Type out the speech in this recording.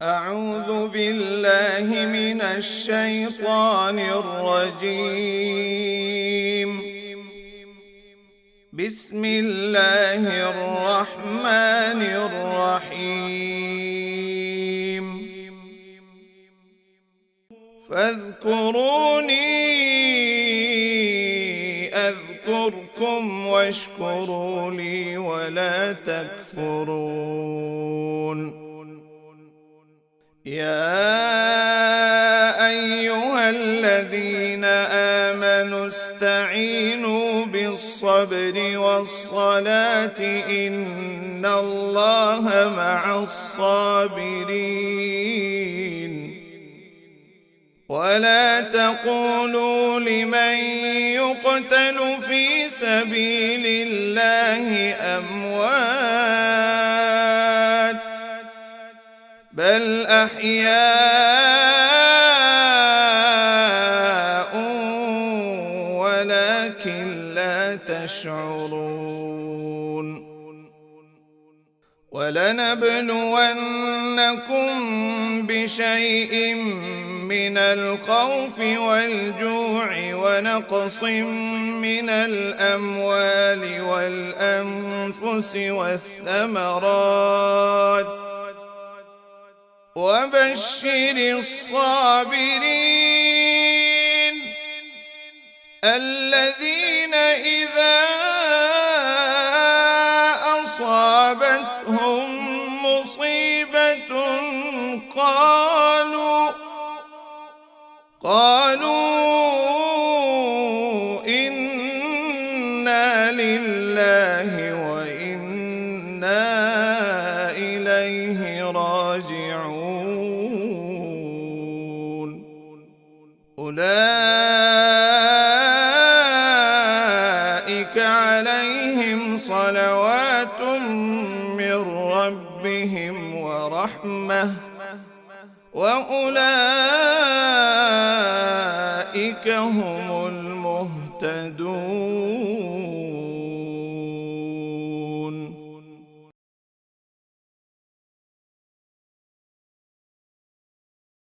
أعوذ بالله من الشيطان الرجيم. بسم الله الرحمن الرحيم. فاذكروني أذكركم واشكروا لي ولا تكفرون. يا أيها الذين آمنوا استعينوا بالصبر والصلاة إن الله مع الصابرين. ولا تقولوا لمن يقتل في سبيل الله أموات بل أحياء ولكن لا تشعرون. ولنبلونكم بشيء من الخوف والجوع ونقص من الأموال والأنفس والثمرات وبشر الصابرين الذين إذا أصابتهم مصيبة قالوا إنا لله وإنا إليه راجعون. أولئك عليهم صلوات من ربهم ورحمة وأولئك هم المهتدون.